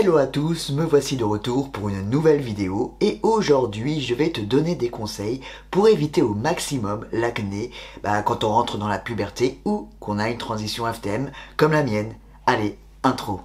Hello à tous, me voici de retour pour une nouvelle vidéo et aujourd'hui je vais te donner des conseils pour éviter au maximum l'acné quand on rentre dans la puberté ou qu'on a une transition FTM comme la mienne. Allez, intro.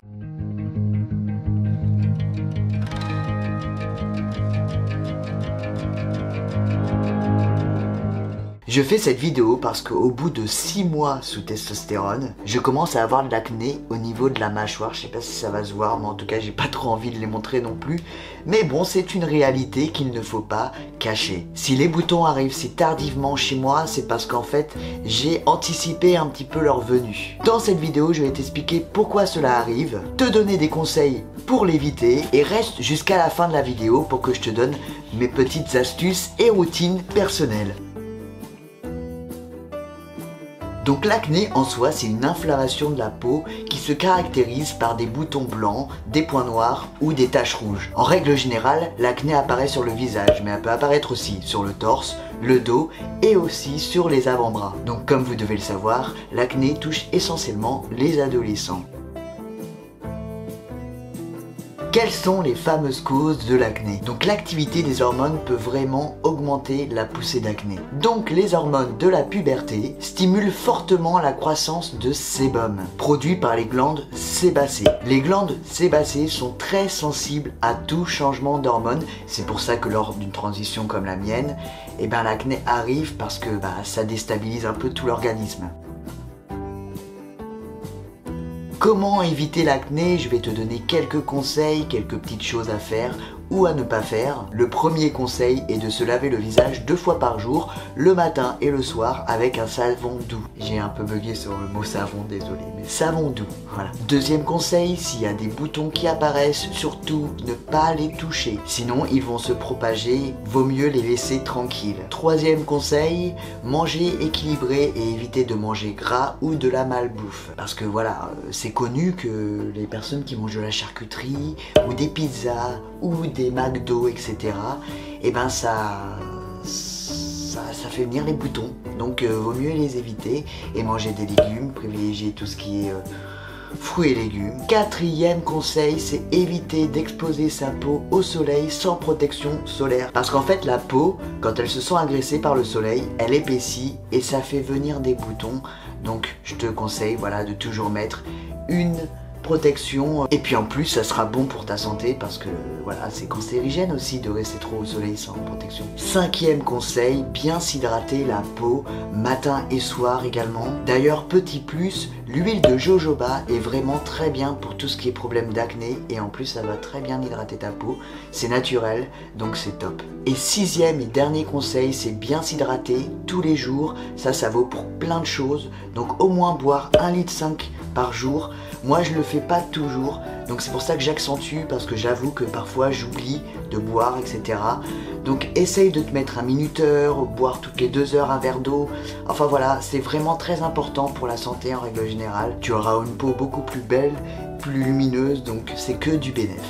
Je fais cette vidéo parce qu'au bout de 6 mois sous testostérone, je commence à avoir de l'acné au niveau de la mâchoire. Je sais pas si ça va se voir, mais en tout cas j'ai pas trop envie de les montrer non plus. Mais bon, c'est une réalité qu'il ne faut pas cacher. Si les boutons arrivent si tardivement chez moi, c'est parce qu'en fait j'ai anticipé un petit peu leur venue. Dans cette vidéo, je vais t'expliquer pourquoi cela arrive, te donner des conseils pour l'éviter et reste jusqu'à la fin de la vidéo pour que je te donne mes petites astuces et routines personnelles. Donc l'acné en soi, c'est une inflammation de la peau qui se caractérise par des boutons blancs, des points noirs ou des taches rouges. En règle générale, l'acné apparaît sur le visage, mais elle peut apparaître aussi sur le torse, le dos et aussi sur les avant-bras. Donc comme vous devez le savoir, l'acné touche essentiellement les adolescents. Quelles sont les fameuses causes de l'acné? Donc l'activité des hormones peut vraiment augmenter la poussée d'acné. Donc les hormones de la puberté stimulent fortement la croissance de sébum, produit par les glandes sébacées. Les glandes sébacées sont très sensibles à tout changement d'hormones. C'est pour ça que lors d'une transition comme la mienne, l'acné arrive parce que ça déstabilise un peu tout l'organisme. Comment éviter l'acné? Je vais te donner quelques conseils, quelques petites choses à faire ou à ne pas faire. Le premier conseil est de se laver le visage 2 fois par jour, le matin et le soir avec un savon doux. J'ai un peu bugué sur le mot savon, désolé, mais savon doux, voilà. Deuxième conseil, s'il y a des boutons qui apparaissent, surtout ne pas les toucher. Sinon, ils vont se propager, vaut mieux les laisser tranquilles. Troisième conseil, manger équilibré et éviter de manger gras ou de la malbouffe. Parce que voilà, c'est connu que les personnes qui mangent de la charcuterie ou des pizzas ou des McDo, etc. Ça fait venir les boutons. Donc vaut mieux les éviter et manger des légumes, privilégier tout ce qui est fruits et légumes. Quatrième conseil, c'est éviter d'exposer sa peau au soleil sans protection solaire. Parce qu'en fait la peau, quand elle se sent agressée par le soleil, elle épaissit et ça fait venir des boutons. Donc je te conseille de toujours mettre une protection et puis en plus ça sera bon pour ta santé parce que c'est cancérigène aussi de rester trop au soleil sans protection. Cinquième conseil, bien s'hydrater la peau matin et soir également. D'ailleurs petit plus, l'huile de jojoba est vraiment très bien pour tout ce qui est problème d'acné et en plus ça va très bien hydrater ta peau, c'est naturel donc c'est top. Et sixième et dernier conseil, c'est bien s'hydrater tous les jours, ça vaut pour plein de choses, donc au moins boire 1,5 litre par jour. Moi je le fais pas toujours, donc c'est pour ça que j'accentue parce que j'avoue que parfois j'oublie de boire, etc. Donc essaye de te mettre un minuteur, boire toutes les 2 heures un verre d'eau. Enfin voilà, c'est vraiment très important pour la santé en règle générale. Tu auras une peau beaucoup plus belle, plus lumineuse, donc c'est que du bénéfice.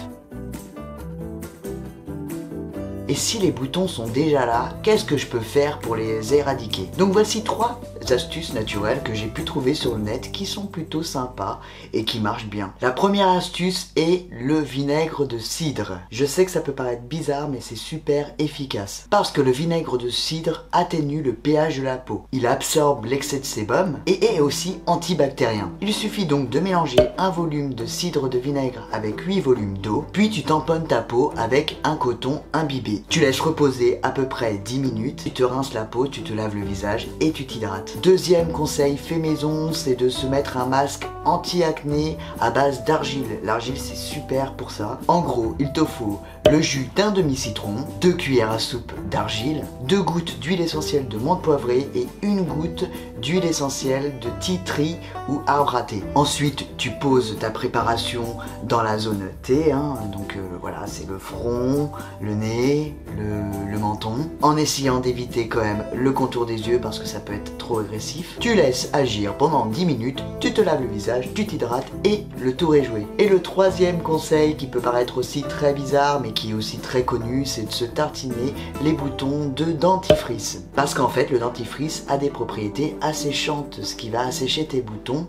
Et si les boutons sont déjà là, qu'est-ce que je peux faire pour les éradiquer? Donc voici 3 astuces naturelles que j'ai pu trouver sur le net qui sont plutôt sympas et qui marchent bien. La première astuce est le vinaigre de cidre. Je sais que ça peut paraître bizarre mais c'est super efficace. Parce que le vinaigre de cidre atténue le pH de la peau. Il absorbe l'excès de sébum et est aussi antibactérien. Il suffit donc de mélanger un volume de cidre de vinaigre avec 8 volumes d'eau, puis tu tamponnes ta peau avec un coton imbibé. Tu laisses reposer à peu près 10 minutes, tu te rinces la peau, tu te laves le visage et tu t'hydrates. Deuxième conseil fait maison, c'est de se mettre un masque anti-acné à base d'argile. L'argile c'est super pour ça. En gros, il te faut le jus d'un demi-citron, 2 cuillères à soupe d'argile, 2 gouttes d'huile essentielle de menthe poivrée et 1 goutte d'huile essentielle de tea tree ou arbre à thé. Ensuite, tu poses ta préparation dans la zone T, donc c'est le front, le nez, le menton, en essayant d'éviter quand même le contour des yeux parce que ça peut être trop agressif. Tu laisses agir pendant 10 minutes, tu te laves le visage, tu t'hydrates et le tour est joué. Et le troisième conseil qui peut paraître aussi très bizarre mais qui est aussi très connu, c'est de se tartiner les boutons de dentifrice. Parce qu'en fait le dentifrice a des propriétés asséchantes, ce qui va assécher tes boutons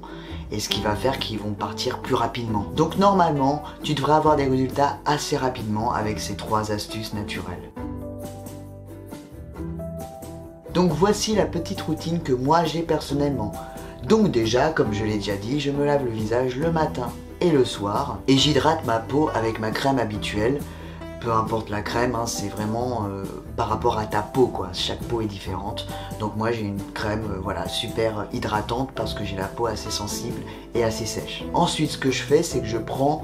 et ce qui va faire qu'ils vont partir plus rapidement. Donc normalement, tu devrais avoir des résultats assez rapidement avec ces 3 astuces naturelles. Donc voici la petite routine que moi j'ai personnellement. Donc déjà, comme je l'ai déjà dit, je me lave le visage le matin et le soir et j'hydrate ma peau avec ma crème habituelle. Peu importe la crème, hein, c'est vraiment par rapport à ta peau quoi, chaque peau est différente. Donc moi j'ai une crème voilà, super hydratante parce que j'ai la peau assez sensible et assez sèche. Ensuite ce que je fais c'est que je prends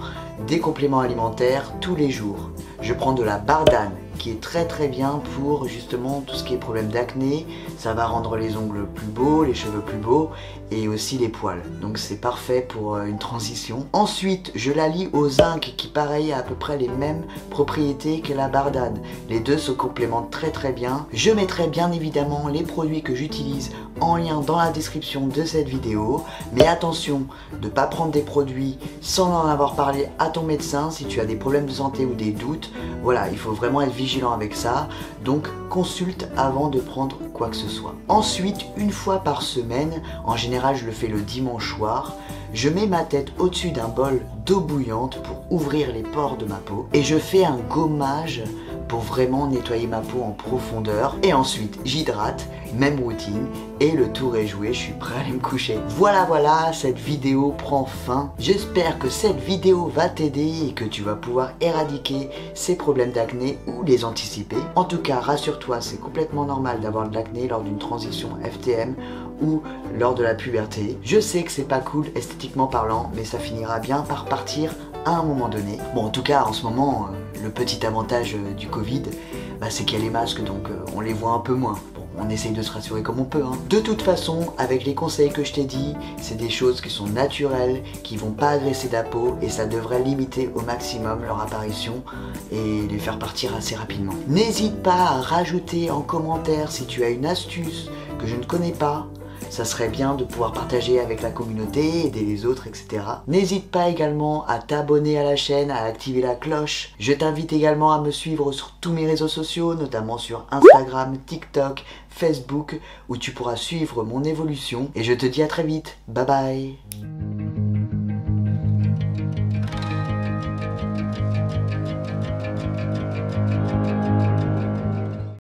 des compléments alimentaires tous les jours. Je prends de la bardane qui est très bien pour justement tout ce qui est problème d'acné. Ça va rendre les ongles plus beaux, les cheveux plus beaux et aussi les poils. Donc c'est parfait pour une transition. Ensuite, je la lie au zinc qui pareil a à peu près les mêmes propriétés que la bardane. Les deux se complémentent très bien. Je mettrai bien évidemment les produits que j'utilise en lien dans la description de cette vidéo. Mais attention de ne pas prendre des produits sans en avoir parlé à ton médecin si tu as des problèmes de santé ou des doutes. Voilà, il faut vraiment être vigilant avec ça, donc consulte avant de prendre quoi que ce soit. Ensuite, une fois par semaine, en général je le fais le dimanche soir, je mets ma tête au-dessus d'un bol d'eau bouillante pour ouvrir les pores de ma peau et je fais un gommage pour vraiment nettoyer ma peau en profondeur. Et ensuite j'hydrate, même routine, et le tour est joué, je suis prêt à aller me coucher. Voilà, cette vidéo prend fin. J'espère que cette vidéo va t'aider et que tu vas pouvoir éradiquer ces problèmes d'acné ou les anticiper. En tout cas, rassure-toi, c'est complètement normal d'avoir de l'acné lors d'une transition FTM ou lors de la puberté. Je sais que c'est pas cool esthétiquement parlant, mais ça finira bien par partir à un moment donné. Bon, en tout cas, en ce moment, le petit avantage du Covid, c'est qu'il y a les masques, donc on les voit un peu moins. Bon, on essaye de se rassurer comme on peut, hein. De toute façon, avec les conseils que je t'ai dit, c'est des choses qui sont naturelles, qui vont pas agresser ta peau, et ça devrait limiter au maximum leur apparition et les faire partir assez rapidement. N'hésite pas à rajouter en commentaire si tu as une astuce que je ne connais pas. Ça serait bien de pouvoir partager avec la communauté, aider les autres, etc. N'hésite pas également à t'abonner à la chaîne, à activer la cloche. Je t'invite également à me suivre sur tous mes réseaux sociaux, notamment sur Instagram, TikTok, Facebook, où tu pourras suivre mon évolution. Et je te dis à très vite. Bye bye.